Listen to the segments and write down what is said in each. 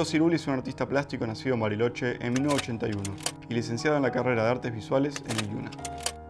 Diego Cirulli es un artista plástico nacido en Bariloche en 1981 y licenciado en la carrera de Artes Visuales en el IUNA.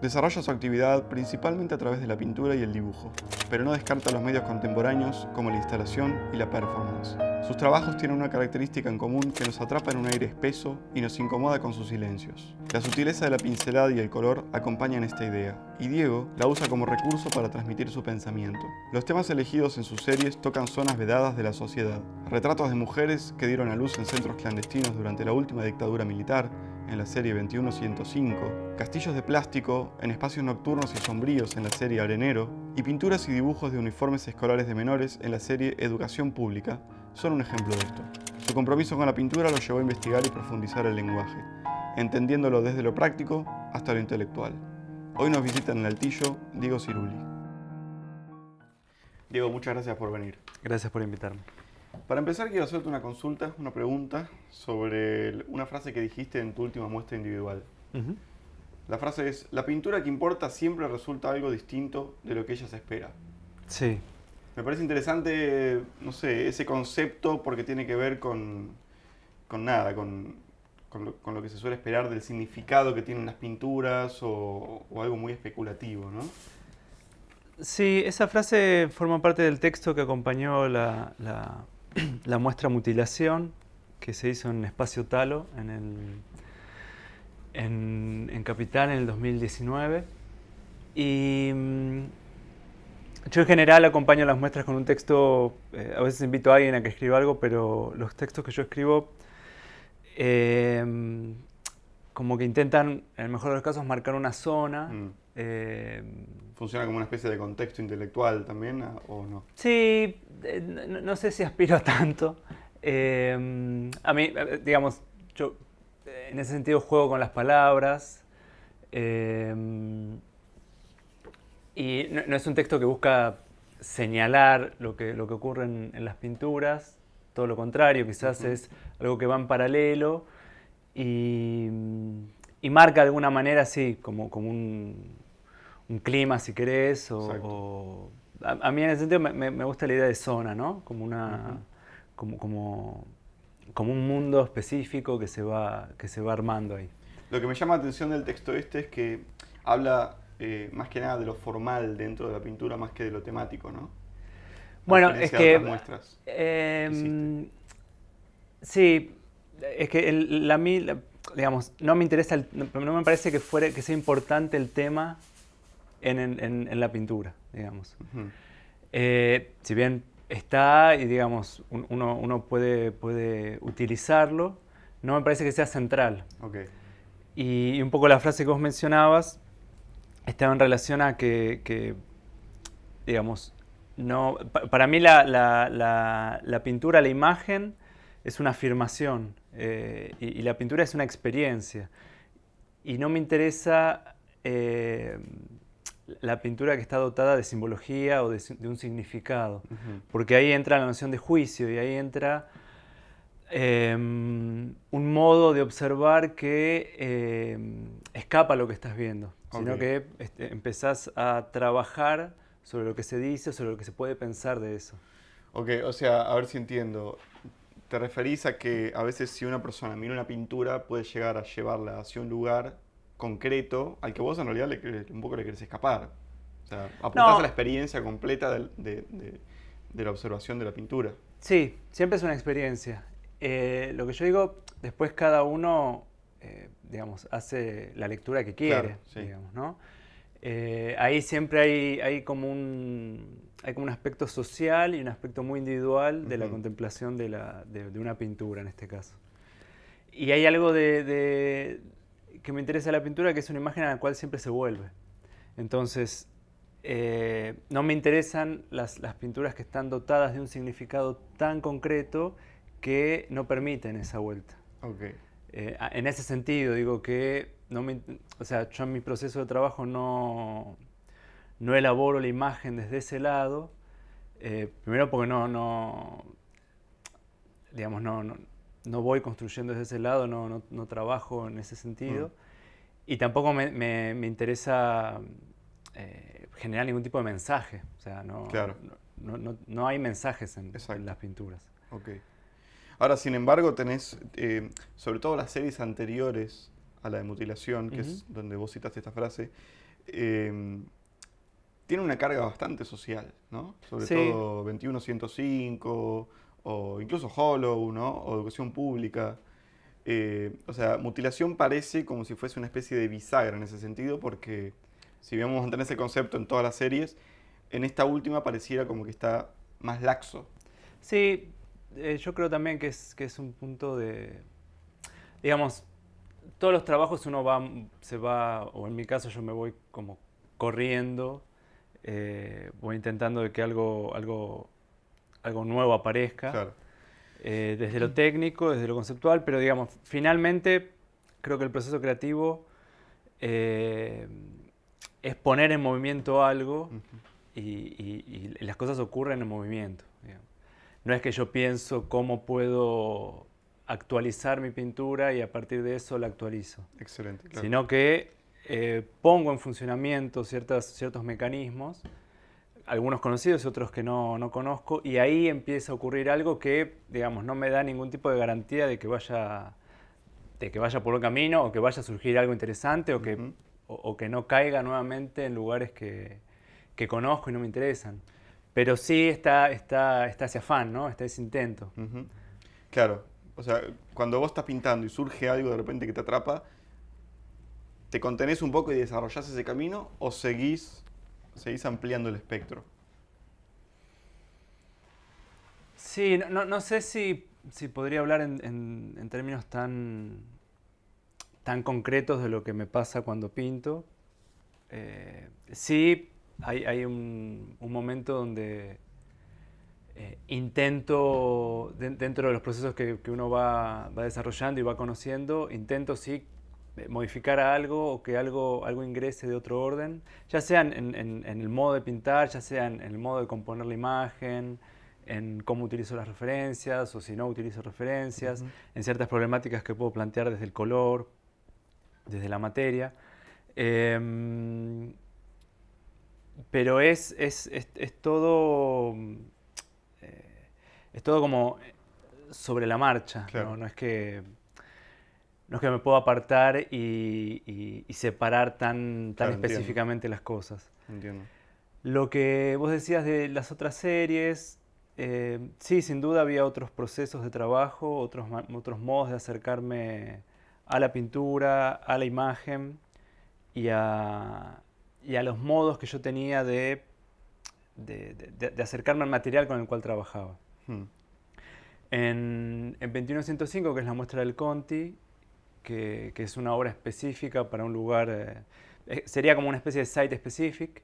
Desarrolla su actividad principalmente a través de la pintura y el dibujo, pero no descarta los medios contemporáneos como la instalación y la performance. Sus trabajos tienen una característica en común que nos atrapa en un aire espeso y nos incomoda con sus silencios. La sutileza de la pincelada y el color acompañan esta idea, y Diego la usa como recurso para transmitir su pensamiento. Los temas elegidos en sus series tocan zonas vedadas de la sociedad, retratos de mujeres que dieron a luz en centros clandestinos durante la última dictadura militar, en la serie 21105, castillos de plástico en espacios nocturnos y sombríos en la serie Arenero, y pinturas y dibujos de uniformes escolares de menores en la serie Educación Pública, son un ejemplo de esto. Su compromiso con la pintura lo llevó a investigar y profundizar el lenguaje, entendiéndolo desde lo práctico hasta lo intelectual. Hoy nos visita en el Altillo Diego Cirulli. Diego, muchas gracias por venir. Gracias por invitarme. Para empezar, quiero hacerte una consulta, una pregunta sobre una frase que dijiste en tu última muestra individual. La frase es: la pintura que importa siempre resulta algo distinto de lo que ella se espera. Sí. Me parece interesante, no sé, ese concepto porque tiene que ver con lo que se suele esperar del significado que tienen las pinturas o algo muy especulativo, ¿no? Sí, esa frase forma parte del texto que acompañó la muestra Mutilación, que se hizo en Espacio Talo, en Capital, en el 2019. Y yo en general acompaño las muestras con un texto, a veces invito a alguien a que escriba algo, pero los textos que yo escribo como que intentan, en el mejor de los casos, marcar una zona. ¿Funciona como una especie de contexto intelectual también o no? Sí, no sé si aspiro a tanto. A mí, digamos, yo en ese sentido juego con las palabras. Y no es un texto que busca señalar lo que ocurre en las pinturas. Todo lo contrario, quizás es algo que va en paralelo y marca de alguna manera, sí, como un clima, si querés, a mí en ese sentido me gusta la idea de zona, ¿no? Como como un mundo específico que se va armando ahí. Lo que me llama la atención del texto es que habla más que nada de lo formal dentro de la pintura más que de lo temático, ¿no? Bueno, es que muestras sí, es que digamos, no me interesa, no me parece que sea importante el tema en la pintura, digamos. Si bien está y digamos uno puede utilizarlo, no me parece que sea central. Okay. Y un poco la frase que vos mencionabas estaba en relación a que digamos, no, para mí la pintura, la imagen es una afirmación y la pintura es una experiencia. Y no me interesa la pintura que está dotada de simbología o de un significado, porque ahí entra la noción de juicio y ahí entra un modo de observar que escapa a lo que estás viendo, sino que empezás a trabajar sobre lo que se dice, sobre lo que se puede pensar de eso. Ok, o sea, a ver si entiendo. ¿Te referís a que a veces si una persona mira una pintura puede llegar a llevarla hacia un lugar concreto al que vos en realidad un poco le querés escapar? O sea, apuntás a la experiencia completa de la observación de la pintura. Sí, siempre es una experiencia. Lo que yo digo, después cada uno, digamos, hace la lectura que quiere, claro, sí. digamos, ¿no? Ahí siempre hay como un aspecto social y un aspecto muy individual de la contemplación de una pintura en este caso. Y hay algo que me interesa de la pintura, que es una imagen a la cual siempre se vuelve. Entonces, no me interesan las pinturas que están dotadas de un significado tan concreto que no permiten esa vuelta. Okay. En ese sentido, digo que o sea, yo en mi proceso de trabajo no elaboro la imagen desde ese lado, primero porque digamos, no voy construyendo desde ese lado, no trabajo en ese sentido, y tampoco me interesa generar ningún tipo de mensaje, o sea, claro. no hay mensajes en las pinturas. Okay. Ahora, sin embargo, tenés, sobre todo las series anteriores a la de Mutilación, que es donde vos citaste esta frase, tiene una carga bastante social, ¿no? Sobre Sí, todo 21105 o incluso Hollow, ¿no? O Educación Pública. O sea, Mutilación parece como si fuese una especie de bisagra en ese sentido, porque si bien vamos a mantener ese concepto en todas las series, en esta última pareciera como que está más laxo. sí, yo creo también que es un punto digamos, todos los trabajos uno se va, o en mi caso yo me voy como corriendo, voy intentando de que algo nuevo aparezca, Claro. desde lo técnico, desde lo conceptual, pero digamos, finalmente creo que el proceso creativo eh, es poner en movimiento algo y las cosas ocurren en movimiento. Digamos. No es que yo pienso cómo puedo actualizar mi pintura y a partir de eso la actualizo, Excelente, claro. sino que pongo en funcionamiento ciertos mecanismos, algunos conocidos y otros que no conozco, y ahí empieza a ocurrir algo que, digamos, no me da ningún tipo de garantía de que vaya por buen camino o que vaya a surgir algo interesante o que no caiga nuevamente en lugares que conozco y no me interesan. Pero sí está ese afán, ¿no? Está ese intento. Ujú. Claro, o sea, cuando vos estás pintando y surge algo de repente que te atrapa, ¿te contenés un poco y desarrollás ese camino o seguís ampliando el espectro? Sí, no sé si podría hablar en términos tan concretos de lo que me pasa cuando pinto. Sí, hay un momento donde intento, dentro de los procesos que uno va desarrollando y va conociendo, intento sí modificar algo o que algo ingrese de otro orden, ya sea en el modo de pintar, ya sea en el modo de componer la imagen, en cómo utilizo las referencias o si no utilizo referencias, en ciertas problemáticas que puedo plantear desde el color, desde la materia. Pero es todo, es todo como sobre la marcha, Claro, no es que me puedo apartar y separar tan claro, entiendo, específicamente las cosas. entiendo. Lo que vos decías de las otras series, sí, sin duda había otros procesos de trabajo, otros modos de acercarme a la pintura, a la imagen y y a los modos que yo tenía de acercarme al material con el cual trabajaba. Hmm. En 2105, que es la muestra del Conti, que es una obra específica para un lugar, sería como una especie de site specific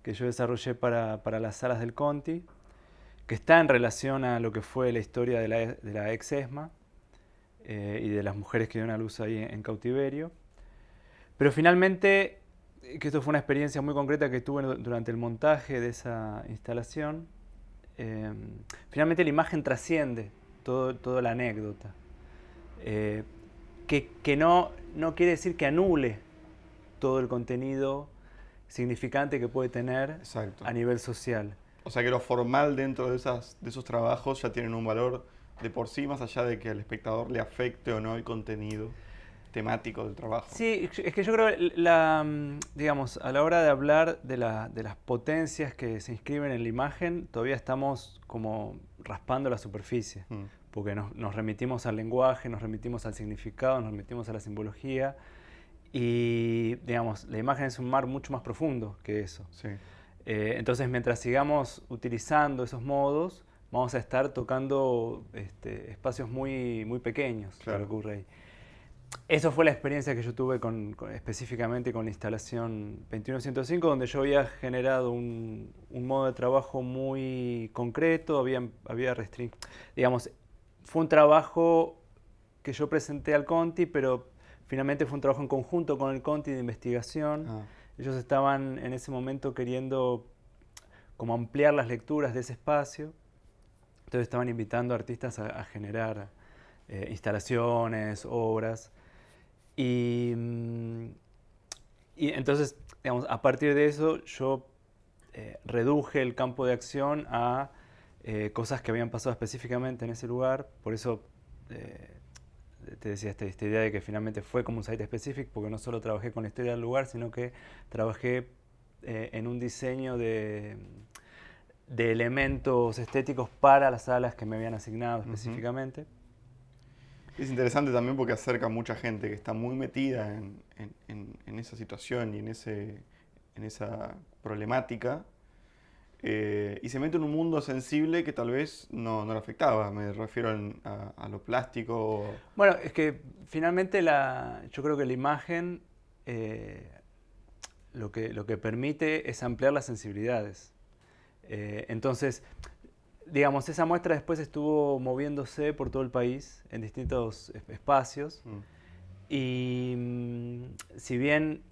que yo desarrollé para las salas del Conti, que está en relación a lo que fue la historia de la ex ESMA y de las mujeres que dieron a luz ahí en cautiverio. Pero finalmente, que esto fue una experiencia muy concreta que tuve durante el montaje de esa instalación, finalmente la imagen trasciende toda la anécdota. Eh, que no quiere decir que anule todo el contenido significante que puede tener Exacto. a nivel social. O sea que lo formal dentro de esos trabajos ya tienen un valor de por sí, más allá de que al espectador le afecte o no el contenido temático del trabajo. Sí, es que yo creo que digamos, a la hora de hablar de las potencias que se inscriben en la imagen, todavía estamos como raspando la superficie, porque nos remitimos al lenguaje, nos remitimos al significado, nos remitimos a la simbología, y digamos, la imagen es un mar mucho más profundo que eso. Sí. Entonces, mientras sigamos utilizando esos modos, vamos a estar tocando espacios muy pequeños, Claro. lo que ocurre ahí. Eso fue la experiencia que yo tuve específicamente con la instalación 21105, donde yo había generado un modo de trabajo muy concreto, digamos, fue un trabajo que yo presenté al Conti, pero finalmente fue un trabajo en conjunto con el Conti de investigación. Ah, Ellos estaban en ese momento queriendo como ampliar las lecturas de ese espacio, entonces estaban invitando a artistas a generar instalaciones, obras. Y entonces, digamos, a partir de eso yo reduje el campo de acción a cosas que habían pasado específicamente en ese lugar. Por eso te decía esta idea de que finalmente fue como un site specific, porque no solo trabajé con la historia del lugar, sino que trabajé en un diseño de elementos estéticos para las salas que me habían asignado específicamente. Es interesante también porque acerca a mucha gente que está muy metida en esa situación y en esa problemática, y se mete en un mundo sensible que tal vez no le afectaba. Me refiero a lo plástico. Bueno, es que finalmente yo creo que la imagen lo que permite es ampliar las sensibilidades. Entonces, digamos, esa muestra después estuvo moviéndose por todo el país, en distintos espacios. Y si bien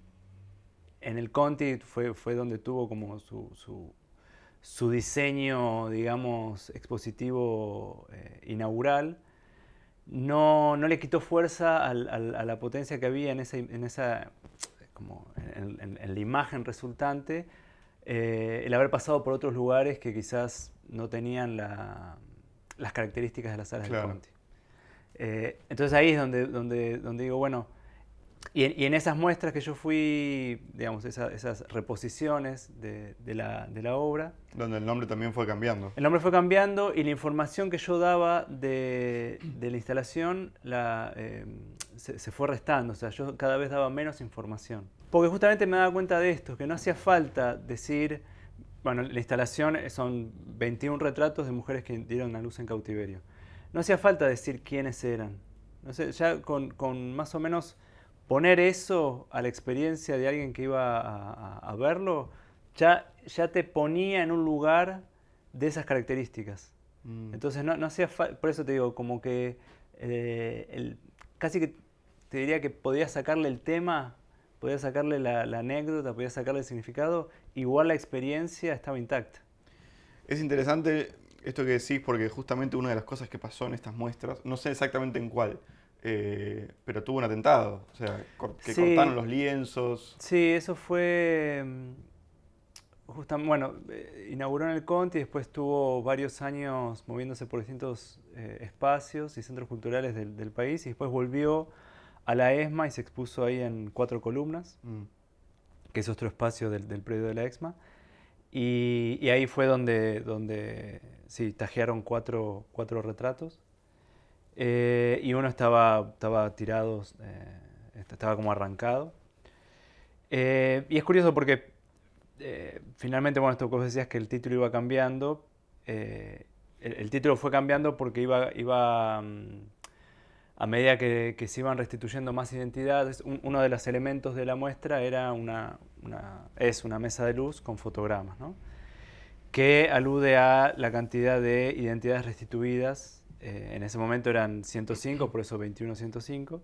en el Conti fue donde tuvo como su diseño, digamos, expositivo inaugural, no le quitó fuerza a la potencia que había como en la imagen resultante, el haber pasado por otros lugares que quizás no tenían las características de las salas del Conti. Entonces ahí es donde digo, bueno, y en esas muestras que yo fui, digamos, esas reposiciones de la obra. Donde el nombre también fue cambiando. El nombre fue cambiando y la información que yo daba de la instalación se fue restando. O sea, yo cada vez daba menos información. Porque justamente me daba cuenta de esto, que no hacía falta decir, bueno, la instalación son 21 retratos de mujeres que dieron a luz en cautiverio. No hacía falta decir quiénes eran. No sé, ya con más o menos poner eso a la experiencia de alguien que iba a verlo, ya te ponía en un lugar de esas características. Entonces no hacía falta, por eso te digo, como que casi que te diría que podías sacarle el tema, podías sacarle la anécdota, podías sacarle el significado, igual la experiencia estaba intacta. Es interesante esto que decís porque justamente una de las cosas que pasó en estas muestras, no sé exactamente en cuál, pero tuvo un atentado, o sea, que Sí. cortaron los lienzos. Sí, eso fue justamente, bueno, inauguró en el Conti, después estuvo varios años moviéndose por distintos espacios y centros culturales del país, y después volvió a la ESMA y se expuso ahí en 4 columnas, que es otro espacio del predio de la ESMA, y ahí fue donde sí, tajearon cuatro retratos, y uno estaba tirado, estaba como arrancado. Y es curioso porque finalmente, bueno, esto que vos decías que el título iba cambiando, el título fue cambiando porque iba a medida que se iban restituyendo más identidades. Uno de los elementos de la muestra era es una mesa de luz con fotogramas, ¿no? Que alude a la cantidad de identidades restituidas. En ese momento eran 105, por eso 21-105.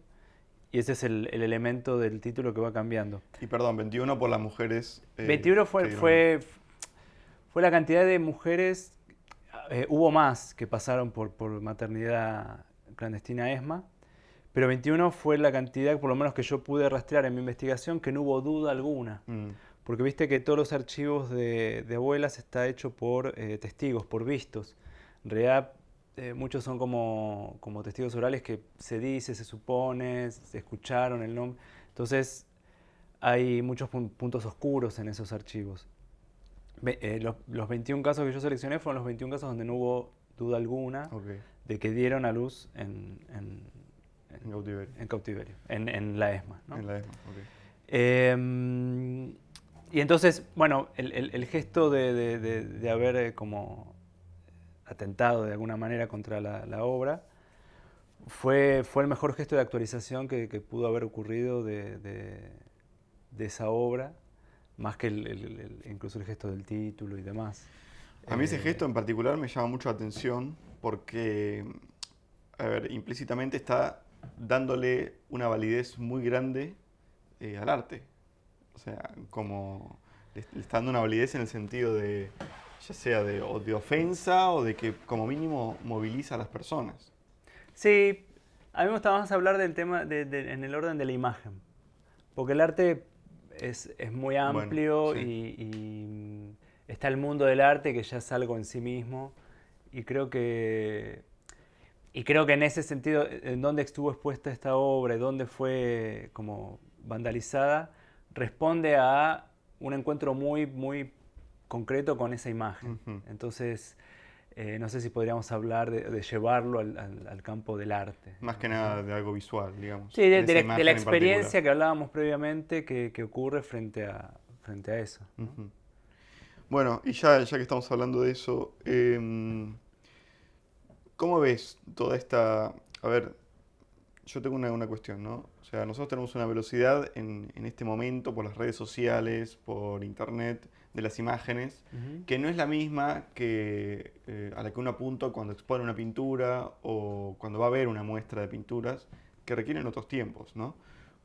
Y ese es el elemento del título que va cambiando. Y perdón, 21 por las mujeres. 21 fue la cantidad de mujeres, hubo más que pasaron por maternidad clandestina ESMA, pero 21 fue la cantidad, por lo menos que yo pude rastrear en mi investigación, que no hubo duda alguna. Porque viste que todos los archivos de abuelas está hecho por testigos, por vistos. En realidad, muchos son como testigos orales que se dice, se supone, se escucharon el nombre. Entonces, hay muchos puntos oscuros en esos archivos. Los 21 casos que yo seleccioné fueron los 21 casos donde no hubo duda alguna de que dieron a luz en cautiverio, en la ESMA, ¿no? En la ESMA, y entonces, bueno, el gesto de haber como atentado de alguna manera contra la obra fue el mejor gesto de actualización que pudo haber ocurrido de esa obra, más que incluso el gesto del título y demás. A mí ese gesto en particular me llama mucho la atención porque, a ver, implícitamente está dándole una validez muy grande al arte. O sea, como le está dando una validez en el sentido de, ya sea de ofensa o de que como mínimo moviliza a las personas. Sí, a mí me gusta más hablar del tema en el orden de la imagen, porque el arte es muy amplio, bueno, sí. y está el mundo del arte que ya es algo en sí mismo, y creo que en ese sentido, en dónde estuvo expuesta esta obra y dónde fue como vandalizada, responde a un encuentro muy, muy concreto con esa imagen. Ujú. Entonces, no sé si podríamos hablar de llevarlo al campo del arte. Más que nada de algo visual, digamos. Sí, de esa de imagen la en particular. experiencia que hablábamos previamente que ocurre frente a eso, ¿no? Ujú. Bueno, y ya que estamos hablando de eso, ¿cómo ves toda esta... A ver, yo tengo una cuestión, ¿no? O sea, nosotros tenemos una velocidad en este momento por las redes sociales, por internet, de las imágenes, Ujú. que no es la misma que a la que uno apunta cuando expone una pintura o cuando va a ver una muestra de pinturas que requieren otros tiempos, ¿no?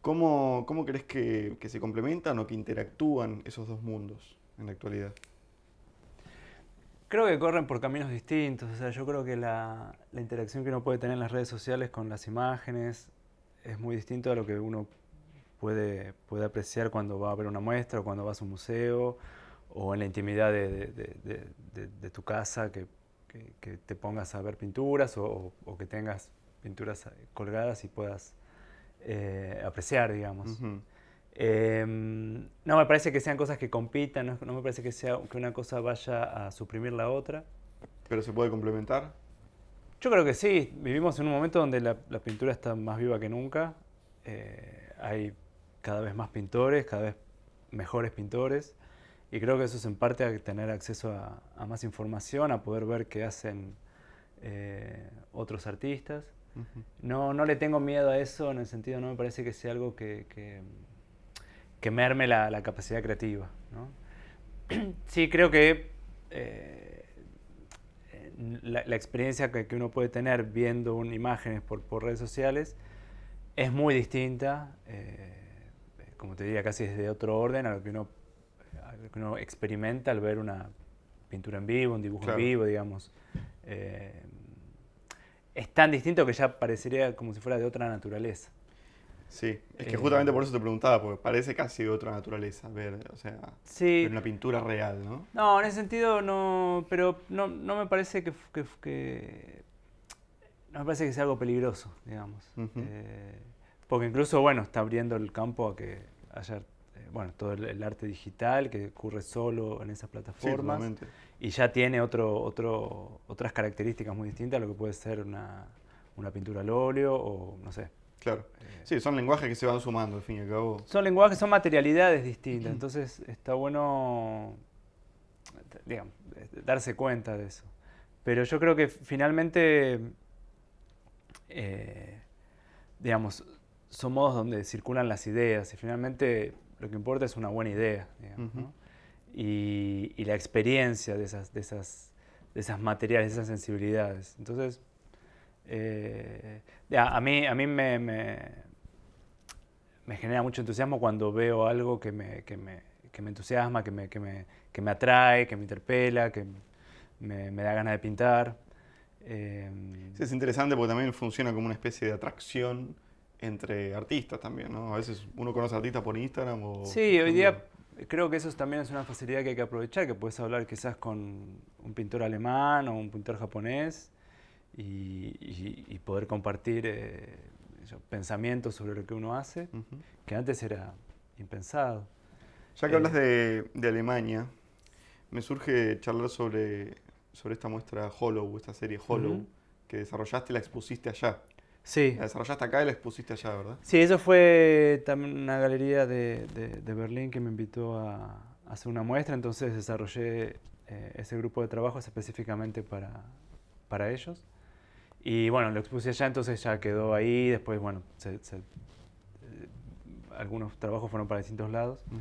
¿Cómo crees que se complementan o que interactúan esos dos mundos en la actualidad? Creo que corren por caminos distintos, o sea, yo creo que la interacción que uno puede tener en las redes sociales con las imágenes es muy distinto a lo que uno puede apreciar cuando va a ver una muestra o cuando vas a un museo o en la intimidad de tu casa que te pongas a ver pinturas o que tengas pinturas colgadas y puedas apreciar, digamos. Ujú. No me parece que sean cosas que compitan, no me parece que una cosa vaya a suprimir la otra. ¿Pero se puede complementar? Yo creo que sí, vivimos en un momento donde la pintura está más viva que nunca. Hay cada vez más pintores, cada vez mejores pintores, y creo que eso es en parte a tener acceso a más información, a poder ver qué hacen otros artistas. Ujú. No le tengo miedo a eso, en el sentido, no me parece que sea algo que merme la capacidad creativa, ¿no? Sí, creo que la experiencia que uno puede tener viendo imágenes por redes sociales es muy distinta, como te diría, casi desde otro orden a lo que uno experimenta al ver una pintura en vivo, un dibujo en Claro. vivo, digamos. Es tan distinto que ya parecería como si fuera de otra naturaleza. Sí, es que Eh, justamente por eso te preguntaba, porque parece casi de otra naturaleza ver, o sea, ver sí, una pintura real, ¿no? no, en ese sentido no, pero no me parece no me parece que sea algo peligroso, digamos. Ujú. Porque incluso, bueno, está abriendo el campo a que haya, bueno, todo el arte digital que ocurre solo en esas Sí, plataformas totalmente. y ya tiene otras características muy distintas a lo que puede ser una pintura al óleo o, no sé. Claro. Sí, son lenguajes que se van sumando, al fin y al cabo. Son lenguajes, son materialidades distintas, entonces está bueno, digamos, darse cuenta de eso. Pero yo creo que finalmente, digamos, son modos donde circulan las ideas y finalmente lo que importa es una buena idea, digamos, Ujú. ¿no? Y la experiencia de esas materiales, de esas sensibilidades. Entonces, a mí me genera mucho entusiasmo cuando veo algo que me entusiasma, que me atrae, que me interpela, que me da ganas de pintar. Sí, es interesante porque también funciona como una especie de atracción entre artistas también, ¿no? A veces uno conoce artistas por Instagram o Sí, hoy buscando... día creo que eso también es una facilidad que hay que aprovechar, que puedes hablar quizás con un pintor alemán o un pintor japonés y poder compartir pensamientos sobre lo que uno hace, Ujú. que antes era impensado. Ya que hablas Eh, de Alemania, me surge charlar sobre esta muestra Hollow, esta serie Hollow, Ujú. que desarrollaste y la expusiste allá. Sí, La desarrollaste acá y la expusiste allá, ¿verdad? sí, eso fue también una galería de Berlín que me invitó a hacer una muestra, entonces desarrollé ese grupo de trabajos específicamente para ellos. Y bueno, lo expuse allá, entonces ya quedó ahí, después, bueno, algunos trabajos fueron para distintos lados, Ujú.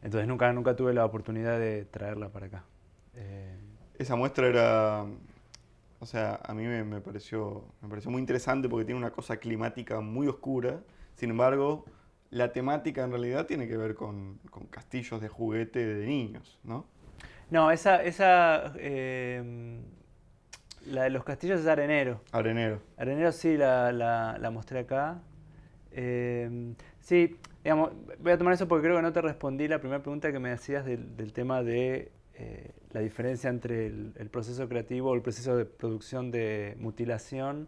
entonces nunca tuve la oportunidad de traerla para acá. Eh, Esa muestra era, o sea, a mí me pareció muy interesante porque tiene una cosa climática muy oscura. Sin embargo, la temática en realidad tiene que ver con castillos de juguete de niños, ¿no? no, la de los castillos es Arenero. Arenero. Arenero sí la mostré acá. Sí, digamos, voy a tomar eso porque creo que no te respondí la primera pregunta que me hacías del tema de la diferencia entre el proceso creativo o el proceso de producción de mutilación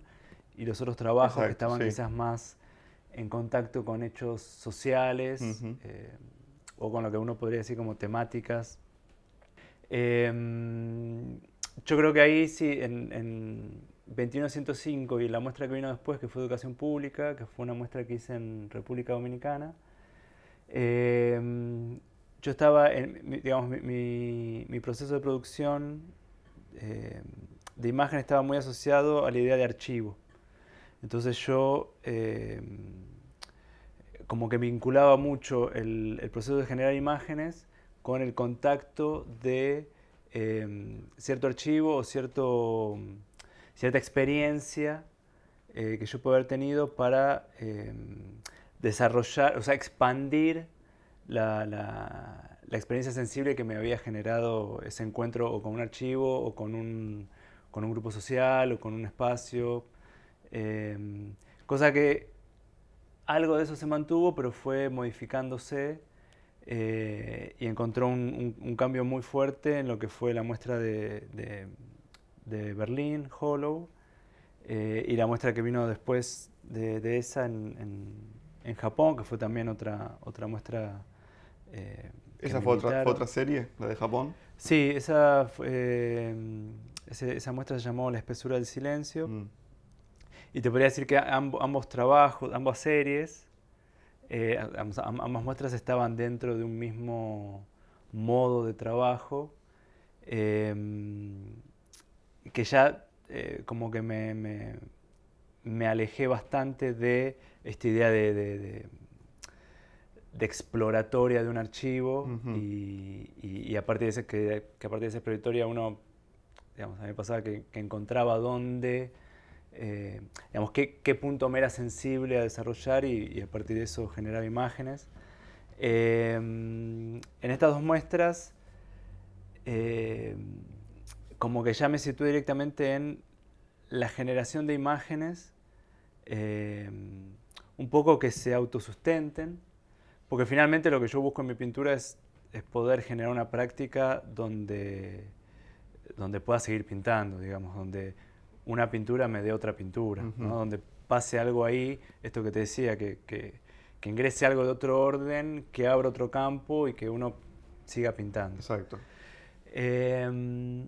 y los otros trabajos. Exacto, que estaban sí. quizás más en contacto con hechos sociales, Ujú. o con lo que uno podría decir como temáticas. Yo creo que ahí sí, en 2105 y la muestra que vino después, que fue Educación Pública, que fue una muestra que hice en República Dominicana, yo estaba, digamos, mi proceso de producción de imagen estaba muy asociado a la idea de archivo. Entonces yo como que vinculaba mucho el proceso de generar imágenes con el contacto de cierto archivo o cierta experiencia que yo puedo haber tenido para desarrollar, o sea, expandir la experiencia sensible que me había generado ese encuentro o con un archivo o con un grupo social o con un espacio. Cosa que algo de eso se mantuvo, pero fue modificándose y encontró un cambio muy fuerte en lo que fue la muestra de Berlín, Hollow, y la muestra que vino después de esa en Japón, que fue también otra muestra que ¿Esa me fue invitaron. otra serie, la de Japón? Sí, esa muestra se llamó La espesura del silencio. Mm. Y te podría decir que ambos trabajos, ambas series, ambas muestras estaban dentro de un mismo modo de trabajo, eh, que ya como que me alejé bastante de esta idea de exploratoria de un archivo. Ujú. Y a partir de que a partir de esa exploratoria uno, digamos, a mí me pasaba que encontraba dónde, digamos, qué punto me era sensible a desarrollar y a partir de eso generaba imágenes. En estas dos muestras, eh, como que ya me situé directamente en la generación de imágenes, eh, un poco que se autosustenten, porque finalmente lo que yo busco en mi pintura es poder generar una práctica donde pueda seguir pintando, digamos, donde una pintura me dé otra pintura, ¿no? Ujú. Donde pase algo ahí, esto que te decía, que ingrese algo de otro orden, que abra otro campo y que uno siga pintando. Exacto. Eh,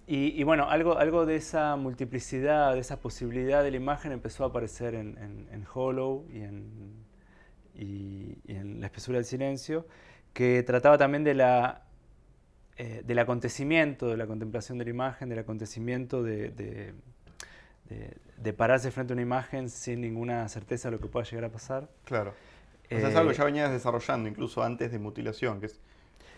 y bueno, algo de esa multiplicidad, de esa posibilidad de la imagen empezó a aparecer en Hollow y en La espesura del silencio, que trataba también del acontecimiento, de la contemplación de la imagen, del acontecimiento de pararse frente a una imagen sin ninguna certeza de lo que pueda llegar a pasar. Claro. O sea, es algo que Eh, ya venías desarrollando incluso antes de mutilación, que es, em,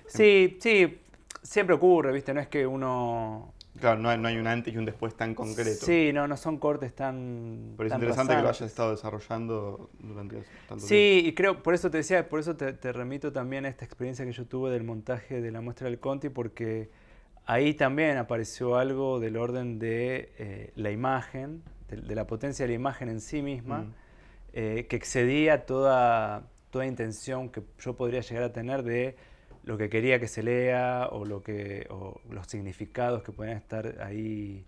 sí, sí, siempre ocurre, ¿viste? No es que uno... claro, no hay un antes y un después tan concreto. Sí, no son cortes tan, Pero es tan interesante que lo hayas rasantes. estado desarrollando durante tanto tiempo. Sí, y creo, por eso te decía, por eso te remito también a esta experiencia que yo tuve del montaje de la muestra del Conti, porque ahí también apareció algo del orden de la imagen, de la potencia de la imagen en sí misma, Mm. que excedía toda intención que yo podría llegar a tener de lo que quería que se lea o los significados que podían estar ahí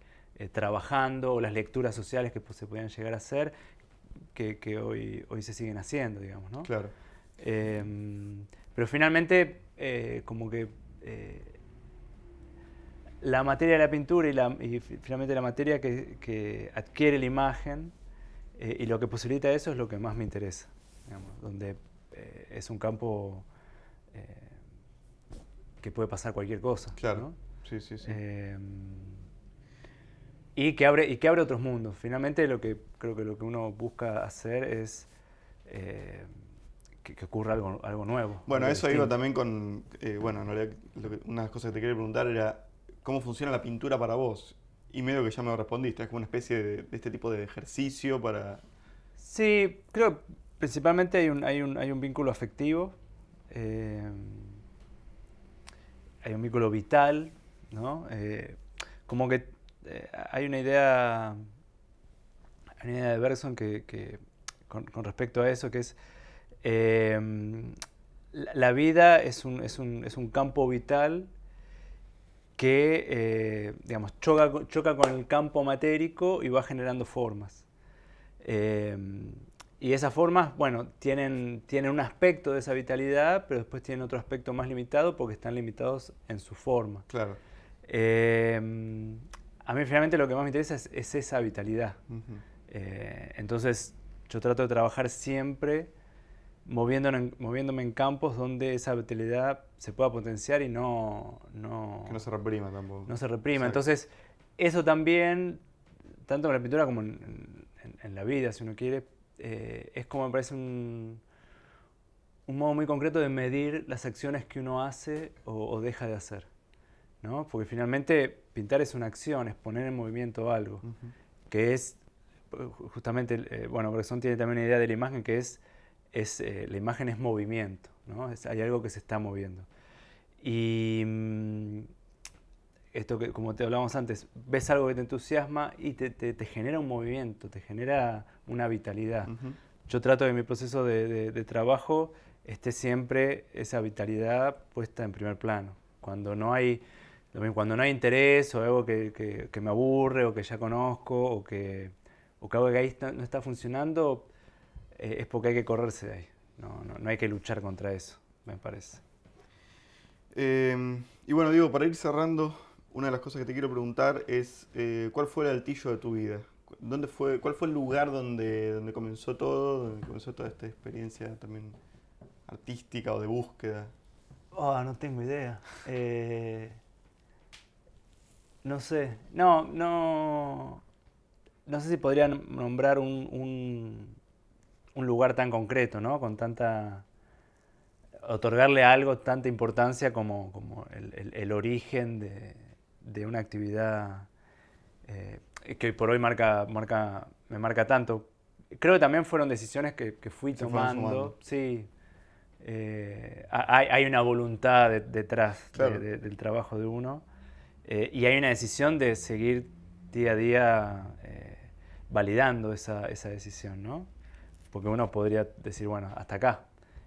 trabajando o las lecturas sociales que se podían llegar a hacer que hoy se siguen haciendo, digamos, ¿no? Claro. Pero finalmente, como que la materia de la pintura y finalmente la materia que adquiere la imagen y lo que posibilita eso es lo que más me interesa, digamos, donde es un campo que puede pasar cualquier cosa, Claro. ¿no? Sí, sí, sí. Y que abre otros mundos. Finalmente creo que lo que uno busca hacer es que ocurra algo nuevo, Bueno, algo eso iba distinto. también con, bueno, en realidad una de las cosas que te quería preguntar era cómo funciona la pintura para vos. Y medio que ya me lo respondiste, es como una especie de este tipo de ejercicio para... Sí, creo que principalmente hay un vínculo afectivo, eh, hay un vínculo vital, ¿no? Como que hay una idea de Bergson con respecto a eso, que es eh, la vida es un campo vital que, digamos, choca con el campo matérico y va generando formas. Y esas formas, bueno, tienen un aspecto de esa vitalidad, pero después tienen otro aspecto más limitado porque están limitados en su forma. Claro. A mí finalmente lo que más me interesa es esa vitalidad. Entonces yo trato de trabajar siempre moviéndome en campos donde esa vitalidad se pueda potenciar y Que no se reprima tampoco. no se reprima. Exacto. Entonces eso también, tanto en la pintura como en la vida, si uno quiere, es como me parece un modo muy concreto de medir las acciones que uno hace o deja de hacer, ¿no? Porque finalmente pintar es una acción, es poner en movimiento algo, que es justamente, bueno, Bresson tiene también una idea de la imagen que la imagen es movimiento, ¿no? Hay algo que se está moviendo. Y esto que, como te hablábamos antes, ves algo que te entusiasma y te genera un movimiento, te genera una vitalidad. Yo trato de mi proceso de trabajo esté siempre esa vitalidad puesta en primer plano. Cuando no hay interés o algo que me aburre o que ya conozco o que algo que ahí no está funcionando, es porque hay que correrse de ahí. No hay que luchar contra eso, me parece. Y bueno, Diego, para ir cerrando, una de las cosas que te quiero preguntar es ¿cuál fue el altillo de tu vida? ¿Cuál fue el lugar donde comenzó todo, donde comenzó toda esta experiencia también artística o de búsqueda? Oh, no tengo idea. No sé. No sé si podría nombrar un lugar tan concreto, ¿no? Otorgarle a algo tanta importancia como el origen de una actividad que hoy por hoy me marca tanto. Creo que también fueron decisiones que fui tomando. Sí. Hay una voluntad detrás Claro. del trabajo de uno y hay una decisión de seguir día a día validando esa decisión, ¿no? Porque uno podría decir, bueno, hasta acá,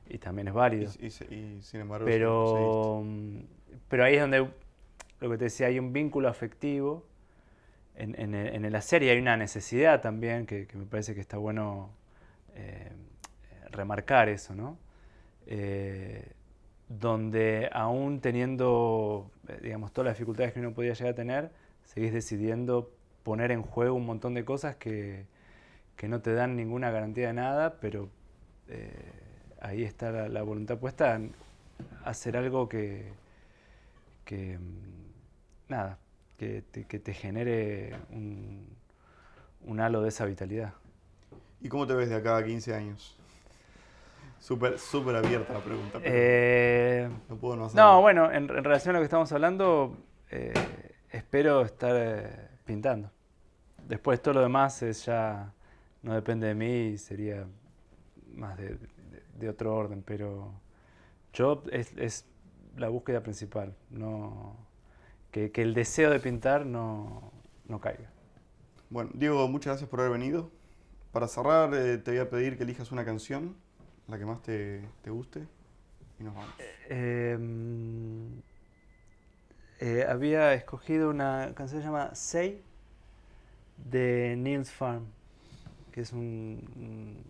y también es válido. Y sin embargo, pero ahí es donde, lo que te decía, hay un vínculo afectivo en el hacer y hay una necesidad también que me parece que está bueno remarcar eso, ¿no? Donde aún teniendo, digamos, todas las dificultades que uno podía llegar a tener, seguís decidiendo poner en juego un montón de cosas que no te dan ninguna garantía de nada, pero ahí está la voluntad puesta en hacer algo que te genere un halo de esa vitalidad. ¿Y cómo te ves de acá a 15 años? Súper abierta la pregunta, pero no puedo no hacerlo. No, bueno, en relación a lo que estamos hablando, espero estar pintando. Después todo lo demás ya no depende de mí y sería más de otro orden, pero yo es la búsqueda principal, que el deseo de pintar no caiga. Bueno, Diego, muchas gracias por haber venido. Para cerrar, te voy a pedir que elijas una canción, la que más te guste, y nos vamos. Había escogido una canción que se llama Say, de Nils Farm, que es un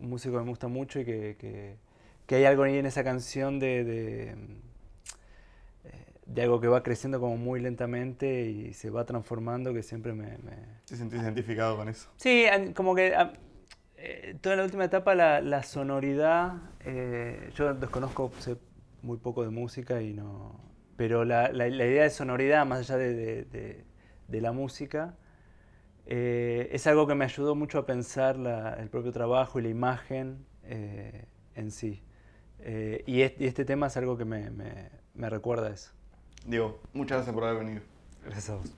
músico que me gusta mucho y que hay algo ahí en esa canción de algo que va creciendo como muy lentamente y se va transformando, que siempre ¿Te sentís identificado con eso? Sí, como que toda la última etapa la sonoridad, yo desconozco, sé muy poco de música y no, pero la idea de sonoridad más allá de la música es algo que me ayudó mucho a pensar el propio trabajo y la imagen en sí. Y este tema es algo que me recuerda a eso. Diego, muchas gracias por haber venido. Gracias a vos.